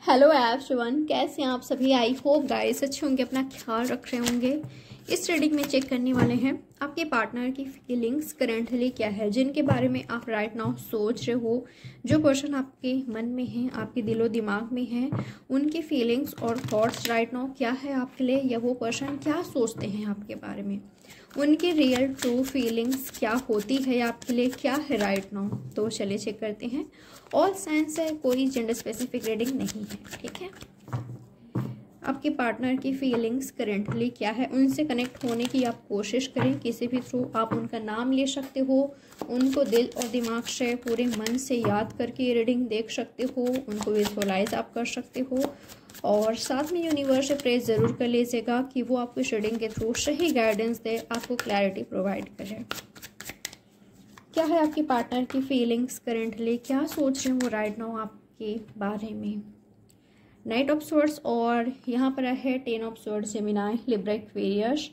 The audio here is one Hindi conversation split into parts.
हेलो एवरीवन, कैसे हैं आप सभी। आई होप गाइस अच्छे होंगे, अपना ख्याल रख रहे होंगे। इस रीडिंग में चेक करने वाले हैं आपके पार्टनर की फीलिंग्स करेंटली क्या है, जिनके बारे में आप राइट नाउ सोच रहे हो। जो पर्सन आपके मन में है, आपके दिलो दिमाग में है, उनकी फीलिंग्स और थॉट्स राइट नाउ क्या है आपके लिए, या वो पर्सन क्या सोचते हैं आपके बारे में, उनकी रियल ट्रू फीलिंग्स क्या होती है आपके लिए, क्या है राइट नाउ। तो चलिए चेक करते हैं। ऑल साइंस है, कोई जेंडर स्पेसिफिक रीडिंग नहीं है, ठीक है। आपके पार्टनर की फीलिंग्स करेंटली क्या है, उनसे कनेक्ट होने की आप कोशिश करें किसी भी थ्रू। आप उनका नाम ले सकते हो, उनको दिल और दिमाग से पूरे मन से याद करके ये रीडिंग देख सकते हो, उनको विजुअलाइज आप कर सकते हो। और साथ में यूनिवर्स से प्रे ज़रूर कर लीजिएगा कि वो आपको इस रीडिंग के थ्रू सही गाइडेंस दे, आपको क्लैरिटी प्रोवाइड करे। क्या है आपके पार्टनर की फीलिंग्स करेंटली, क्या सोच रहे हैं वो राइट नाउ आपके बारे में। नाइट ऑफ स्वॉर्ड्स और यहाँ पर है 10 of swords, Gemini, Libra, Aquarius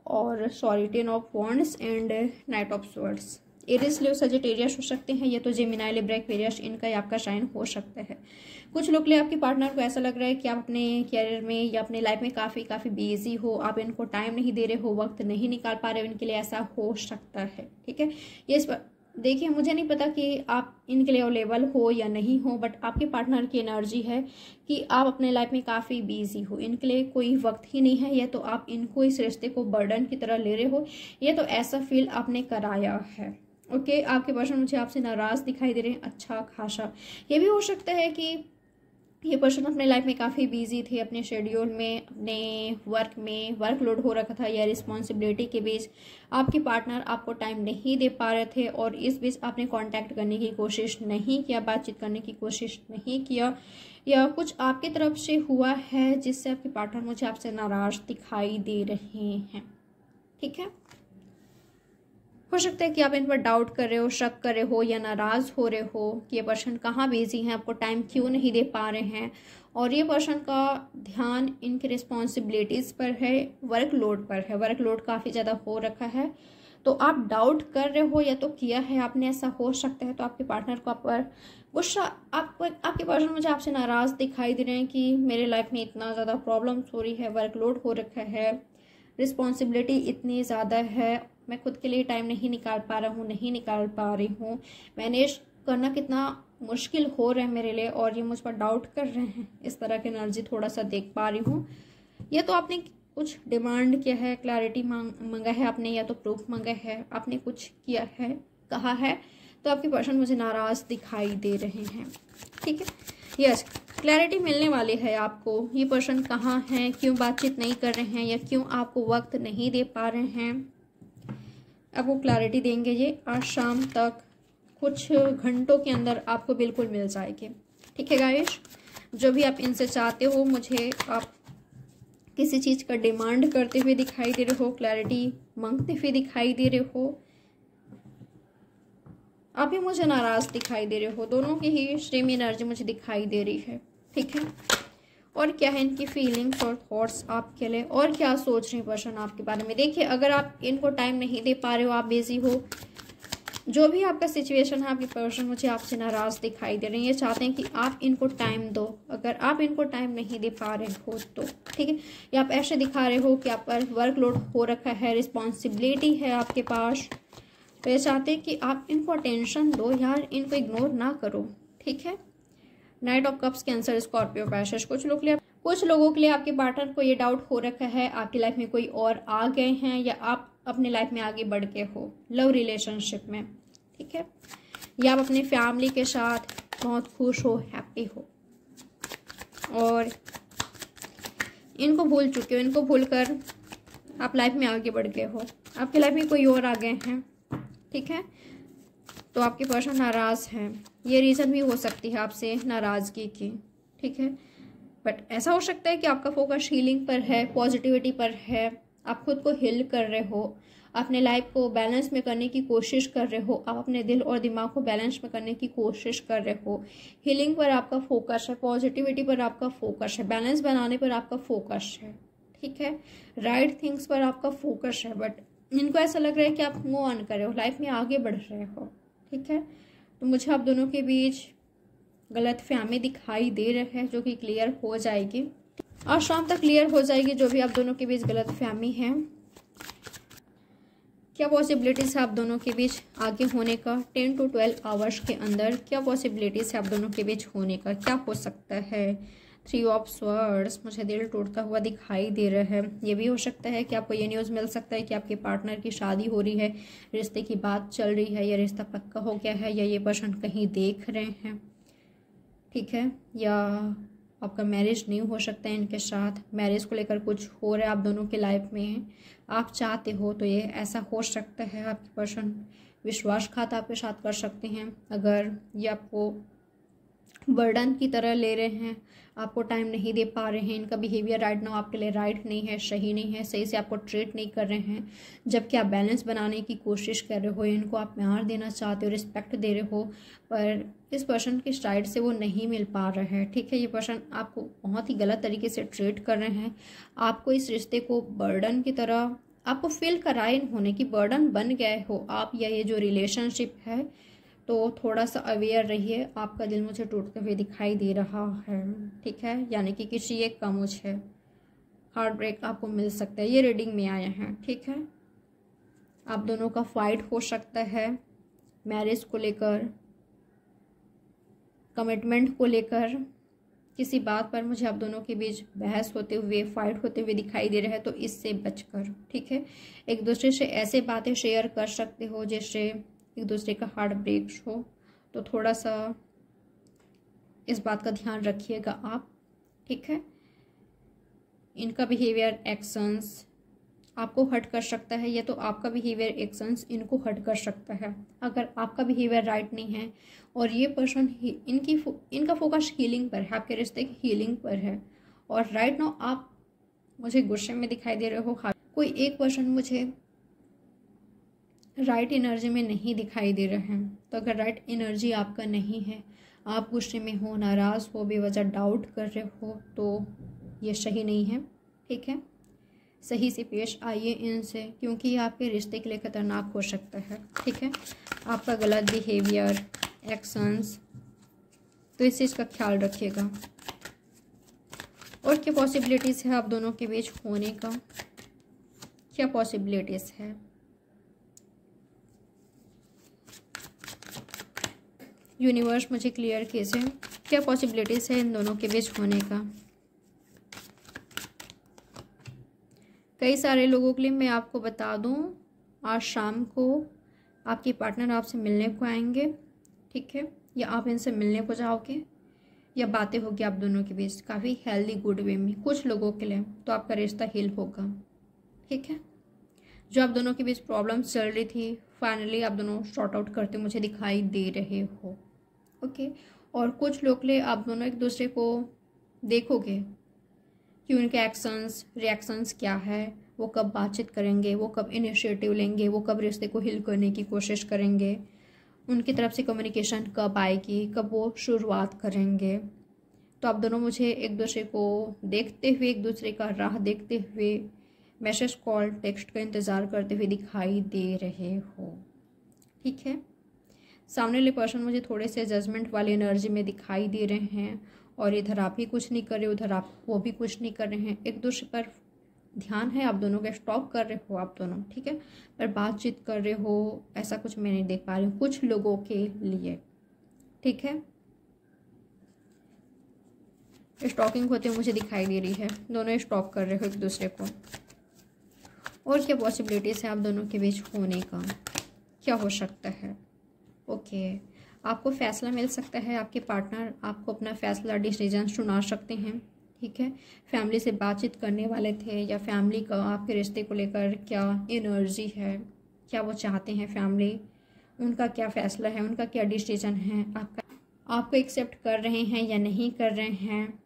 और 10 of wands and knight of swords. Aries, Leo, Sagittarius हो सकते हैं, ये तो जेमिनी, लिब्रा, एक्वेरियस इनका ही आपका साइन हो सकता है। कुछ लोग के लिए आपके पार्टनर को ऐसा लग रहा है कि आप अपने कैरियर में या अपने लाइफ में काफ़ी बिजी हो, आप इनको टाइम नहीं दे रहे हो, वक्त नहीं निकाल पा रहे हो, इनके लिए ऐसा हो सकता है, ठीक है। ये इस पर देखिए, मुझे नहीं पता कि आप इनके लिए अवेलेबल हो या नहीं हो, बट आपके पार्टनर की एनर्जी है कि आप अपने लाइफ में काफ़ी बिजी हो, इनके लिए कोई वक्त ही नहीं है, या तो आप इनको इस रिश्ते को बर्डन की तरह ले रहे हो, या तो ऐसा फील आपने कराया है। ओके, आपके पर्सन मुझे आपसे नाराज़ दिखाई दे रहे हैं अच्छा खासा। ये भी हो सकता है कि ये पर्सन अपने लाइफ में काफ़ी बिजी थे, अपने शेड्यूल में, अपने वर्क में वर्कलोड हो रखा था, या रिस्पॉन्सिबिलिटी के बीच आपके पार्टनर आपको टाइम नहीं दे पा रहे थे, और इस बीच आपने कांटेक्ट करने की कोशिश नहीं किया, बातचीत करने की कोशिश नहीं किया, या कुछ आपकी तरफ से हुआ है जिससे आपके पार्टनर मुझे आपसे नाराज़ दिखाई दे रहे हैं, ठीक है। हो सकता है कि आप इन पर डाउट कर रहे हो, शक कर रहे हो, या नाराज़ हो रहे हो कि ये पर्सन कहाँ बिजी हैं, आपको टाइम क्यों नहीं दे पा रहे हैं, और ये पर्सन का ध्यान इनकी रिस्पॉन्सिबिलिटीज़ पर है, वर्कलोड पर है, वर्कलोड काफ़ी ज़्यादा हो रखा है। तो आप डाउट कर रहे हो या तो किया है आपने, ऐसा हो सकता है। तो आपके पार्टनर को आप पर गुस्सा, आपके पर्सन मुझे आपसे नाराज़ दिखाई दे रहे हैं कि मेरे लाइफ में इतना ज़्यादा प्रॉब्लम्स हो रही है, वर्कलोड हो रखा है, रिस्पॉन्सिबिलिटी इतनी ज़्यादा है, मैं खुद के लिए टाइम नहीं निकाल पा रहा हूँ, नहीं निकाल पा रही हूँ, मैनेज करना कितना मुश्किल हो रहा है मेरे लिए, और ये मुझ पर डाउट कर रहे हैं। इस तरह की एनर्जी थोड़ा सा देख पा रही हूँ। या तो आपने कुछ डिमांड किया है, क्लैरिटी मांगा है आपने, या तो प्रूफ मांगा है आपने, कुछ किया है, कहा है, तो आपके पर्सन मुझे नाराज़ दिखाई दे रहे हैं, ठीक है। यस, क्लैरिटी मिलने वाली है आपको। ये पर्सन कहाँ हैं, क्यों बातचीत नहीं कर रहे हैं, या क्यों आपको वक्त नहीं दे पा रहे हैं, अब वो क्लैरिटी देंगे। ये आज शाम तक, कुछ घंटों के अंदर आपको बिल्कुल मिल जाएगी, ठीक है गाइस। जो भी आप इनसे चाहते हो, मुझे आप किसी चीज़ का डिमांड करते हुए दिखाई दे रहे हो, क्लैरिटी मांगते हुए दिखाई दे रहे हो, आप भी मुझे नाराज़ दिखाई दे रहे हो, दोनों की ही सेम एनर्जी मुझे दिखाई दे रही है, ठीक है। और क्या है इनकी फीलिंग्स और थॉट्स आपके लिए, और क्या सोच रहे हैं पर्सन आपके बारे में। देखिए, अगर आप इनको टाइम नहीं दे पा रहे हो, आप बिजी हो, जो भी आपका सिचुएशन है, आपके पर्सन मुझे आपसे नाराज़ दिखाई दे रहे हैं। ये चाहते हैं कि आप इनको टाइम दो, अगर आप इनको टाइम नहीं दे पा रहे हो तो, ठीक है। या आप ऐसे दिखा रहे हो कि आप पर वर्कलोड हो रखा है, रिस्पॉन्सिबिलिटी है आपके पास, तो ये चाहते हैं कि आप इनको अटेंशन दो यार, इनको इग्नोर ना करो, ठीक है। Knight of cups, Cancer, Scorpio, Pisces. कुछ लोगों के लिए आपके पार्टनर को ये डाउट हो रखा है आपकी लाइफ में कोई और आ गए हैं, या आप अपने लाइफ में आगे बढ़ के हो लव रिलेशनशिप में, ठीक है, या आप अपने फैमिली के साथ बहुत खुश हो, हैप्पी हो, और इनको भूल चुके हो, इनको भूलकर आप लाइफ में आगे बढ़ गए हो, आपकी लाइफ में कोई और आ गए हैं, ठीक है। तो आपके पर्सन नाराज़ हैं, ये रीज़न भी हो सकती है आपसे नाराज़गी की, ठीक है। बट ऐसा हो सकता है कि आपका फोकस हीलिंग पर है, पॉजिटिविटी पर है, आप खुद को हील कर रहे हो, अपने लाइफ को बैलेंस में करने की कोशिश कर रहे हो, आप अपने दिल और दिमाग को बैलेंस में करने की कोशिश कर रहे हो। हीलिंग पर आपका फोकस है, पॉजिटिविटी पर आपका फोकस है, बैलेंस बनाने पर आपका फोकस है, ठीक है, राइट थिंग्स पर आपका फोकस है। बट इनको ऐसा लग रहा है कि आप मूव ऑन कर रहे हो, लाइफ में आगे बढ़ रहे हो, ठीक है। तो मुझे आप दोनों के बीच गलतफहमी दिखाई दे रहा है जो कि क्लियर हो जाएगी। आज शाम तक क्लियर हो जाएगी जो भी आप दोनों के बीच गलतफहमी है। क्या पॉसिबिलिटीज़ है आप दोनों के बीच आगे होने का 10 to 12 आवर्स के अंदर? क्या पॉसिबिलिटीज़ है आप दोनों के बीच होने का? क्या हो सकता है? 3 ऑफ स्वर्ड्स, मुझे दिल टूटता हुआ दिखाई दे रहा है। ये भी हो सकता है कि आपको ये न्यूज़ मिल सकता है कि आपके पार्टनर की शादी हो रही है, रिश्ते की बात चल रही है, या रिश्ता पक्का हो गया है, या ये पर्सन कहीं देख रहे हैं, ठीक है, या आपका मैरिज नहीं हो सकता है इनके साथ। मैरिज को लेकर कुछ हो रहा है आप दोनों के लाइफ में, आप चाहते हो तो ये ऐसा हो सकता है। आपके पर्सन विश्वासघात आपके साथ कर सकते हैं अगर ये आपको बर्डन की तरह ले रहे हैं, आपको टाइम नहीं दे पा रहे हैं। इनका बिहेवियर राइट नाउ आपके लिए राइट नहीं है, सही नहीं है, सही से आपको ट्रीट नहीं कर रहे हैं, जबकि आप बैलेंस बनाने की कोशिश कर रहे हो, इनको आप प्यार देना चाहते हो, रिस्पेक्ट दे रहे हो, पर इस पर्सन की साइड से वो नहीं मिल पा रहा है, ठीक है। ये पर्सन आपको बहुत ही गलत तरीके से ट्रीट कर रहे हैं, आपको इस रिश्ते को बर्डन की तरह आपको फील कराए होने की बर्डन बन गए हो आप, या ये जो रिलेशनशिप है। तो थोड़ा सा अवेयर रहिए, आपका दिल मुझे टूटते हुए दिखाई दे रहा है, ठीक है, यानी कि किसी एक का मुझे हार्ट ब्रेक आपको मिल सकता है, ये रीडिंग में आया है, ठीक है। आप दोनों का फाइट हो सकता है मैरिज को लेकर, कमिटमेंट को लेकर, किसी बात पर मुझे आप दोनों के बीच बहस होते हुए, फाइट होते हुए दिखाई दे रहा है, तो इससे बचकर, ठीक है। एक दूसरे से ऐसे बातें शेयर कर सकते हो जिससे एक दूसरे का हार्ट ब्रेक हो, तो थोड़ा सा इस बात का ध्यान रखिएगा आप, ठीक है। इनका बिहेवियर, एक्शंस आपको हर्ट कर सकता है, या तो आपका बिहेवियर, एक्शंस इनको हर्ट कर सकता है। अगर आपका बिहेवियर राइट नहीं है और ये पर्सन इनका फोकस हीलिंग पर है, आपके रिश्ते की हीलिंग पर है, और राइट नाउ आप मुझे गुस्से में दिखाई दे रहे हो, कोई एक पर्सन मुझे राइट एनर्जी में नहीं दिखाई दे रहे हैं। तो अगर राइट एनर्जी आपका नहीं है, आप गुस्से में हो, नाराज़ हो, बेवजह डाउट कर रहे हो, तो ये सही नहीं है, ठीक है। सही से पेश आइए इनसे, क्योंकि ये आपके रिश्ते के लिए खतरनाक हो सकता है, ठीक है। आपका गलत बिहेवियर, एक्शंस, तो इस चीज़ का ख्याल रखिएगा। और क्या पॉसिबिलिटीज़ है आप दोनों के बीच होने का? क्या पॉसिबिलिटीज़ है? यूनिवर्स मुझे क्लियर कीजिए, क्या पॉसिबिलिटीज़ है इन दोनों के बीच होने का? कई सारे लोगों के लिए मैं आपको बता दूं, आज शाम को आपके पार्टनर आपसे मिलने को आएंगे, ठीक है, या आप इनसे मिलने को जाओगे, या बातें होगी आप दोनों के बीच काफ़ी हेल्दी गुड वे में कुछ लोगों के लिए, तो आपका रिश्ता हील होगा, ठीक है। जो आप दोनों के बीच प्रॉब्लम्स चल रही थी, फाइनली आप दोनों सॉर्ट आउट करते मुझे दिखाई दे रहे हो, ओके। और कुछ लोग ले आप दोनों एक दूसरे को देखोगे कि उनके एक्शंस, रिएक्शंस क्या है, वो कब बातचीत करेंगे, वो कब इनिशिएटिव लेंगे, वो कब रिश्ते को हील करने की कोशिश करेंगे, उनकी तरफ से कम्युनिकेशन कब आएगी, कब वो शुरुआत करेंगे। तो आप दोनों मुझे एक दूसरे को देखते हुए, एक दूसरे का राह देखते हुए, मैसेज, कॉल, टेक्स्ट का इंतज़ार करते हुए दिखाई दे रहे हो, ठीक है। सामने वाले पर्सन मुझे थोड़े से जजमेंट वाली एनर्जी में दिखाई दे रहे हैं, और इधर आप ही कुछ नहीं कर रहे, उधर आप वो भी कुछ नहीं कर रहे हैं। एक दूसरे पर ध्यान है आप दोनों का, स्टॉप कर रहे हो आप दोनों, ठीक है, पर बातचीत कर रहे हो, ऐसा कुछ मैं नहीं देख पा रही हूँ कुछ लोगों के लिए, ठीक है। स्टॉकिंग होते हुए मुझे दिखाई दे रही है, दोनों स्टॉक कर रहे हो एक दूसरे को। और क्या पॉसिबिलिटीज़ है आप दोनों के बीच होने का? क्या हो सकता है? ओके, आपको फैसला मिल सकता है, आपके पार्टनर आपको अपना फैसला, डिसीजन सुना सकते हैं, ठीक है। फैमिली से बातचीत करने वाले थे, या फैमिली का आपके रिश्ते को लेकर क्या एनर्जी है, क्या वो चाहते हैं फैमिली, उनका क्या फैसला है, उनका क्या डिसीजन है, आपको एक्सेप्ट कर रहे हैं या नहीं कर रहे हैं,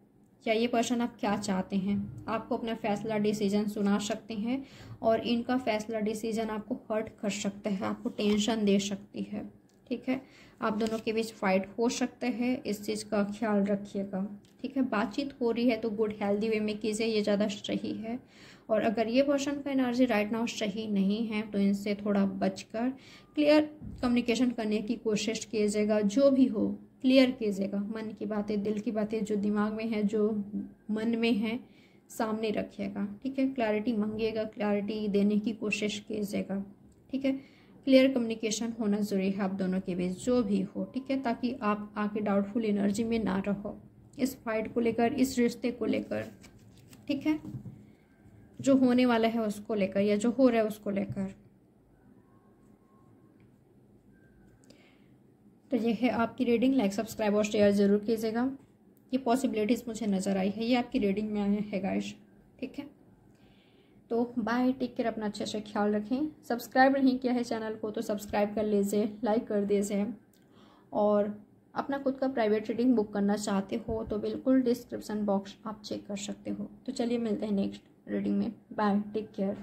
या ये पर्सन आप क्या चाहते हैं। आपको अपना फैसला, डिसीजन सुना सकते हैं, और इनका फैसला, डिसीजन आपको हर्ट कर सकता है, आपको टेंशन दे सकती है, ठीक है। आप दोनों के बीच फाइट हो सकता है, इस चीज़ का ख्याल रखिएगा, ठीक है। बातचीत हो रही है तो गुड हेल्दी वे में कीजिए, ये ज़्यादा सही है। और अगर ये पर्सन का एनर्जी राइट नाउ सही नहीं है, तो इनसे थोड़ा बचकर क्लियर कम्युनिकेशन करने की कोशिश कीजिएगा। जो भी हो, क्लियर कीजिएगा। मन की बातें, दिल की बातें जो दिमाग में है, जो मन में है, सामने रखिएगा। ठीक है, क्लैरिटी मांगिएगा, क्लैरिटी देने की कोशिश कीजिएगा। ठीक है, क्लियर कम्युनिकेशन होना ज़रूरी है आप दोनों के बीच, जो भी हो। ठीक है, ताकि आप आके डाउटफुल एनर्जी में ना रहो इस फाइट को लेकर, इस रिश्ते को लेकर। ठीक है, जो होने वाला है उसको लेकर या जो हो रहा है उसको लेकर। तो ये है आपकी रीडिंग। लाइक, सब्सक्राइब और शेयर ज़रूर कीजिएगा। ये पॉसिबिलिटीज़ मुझे नज़र आई है, ये आपकी रीडिंग में आया है गाइस। ठीक है, तो बाय, टेक केयर, अपना अच्छे से ख्याल रखें। सब्सक्राइब नहीं किया है चैनल को तो सब्सक्राइब कर लीजिए, लाइक कर दीजिए। और अपना खुद का प्राइवेट रीडिंग बुक करना चाहते हो तो बिल्कुल डिस्क्रिप्शन बॉक्स आप चेक कर सकते हो। तो चलिए मिलते हैं नेक्स्ट रीडिंग में। Bye, take care.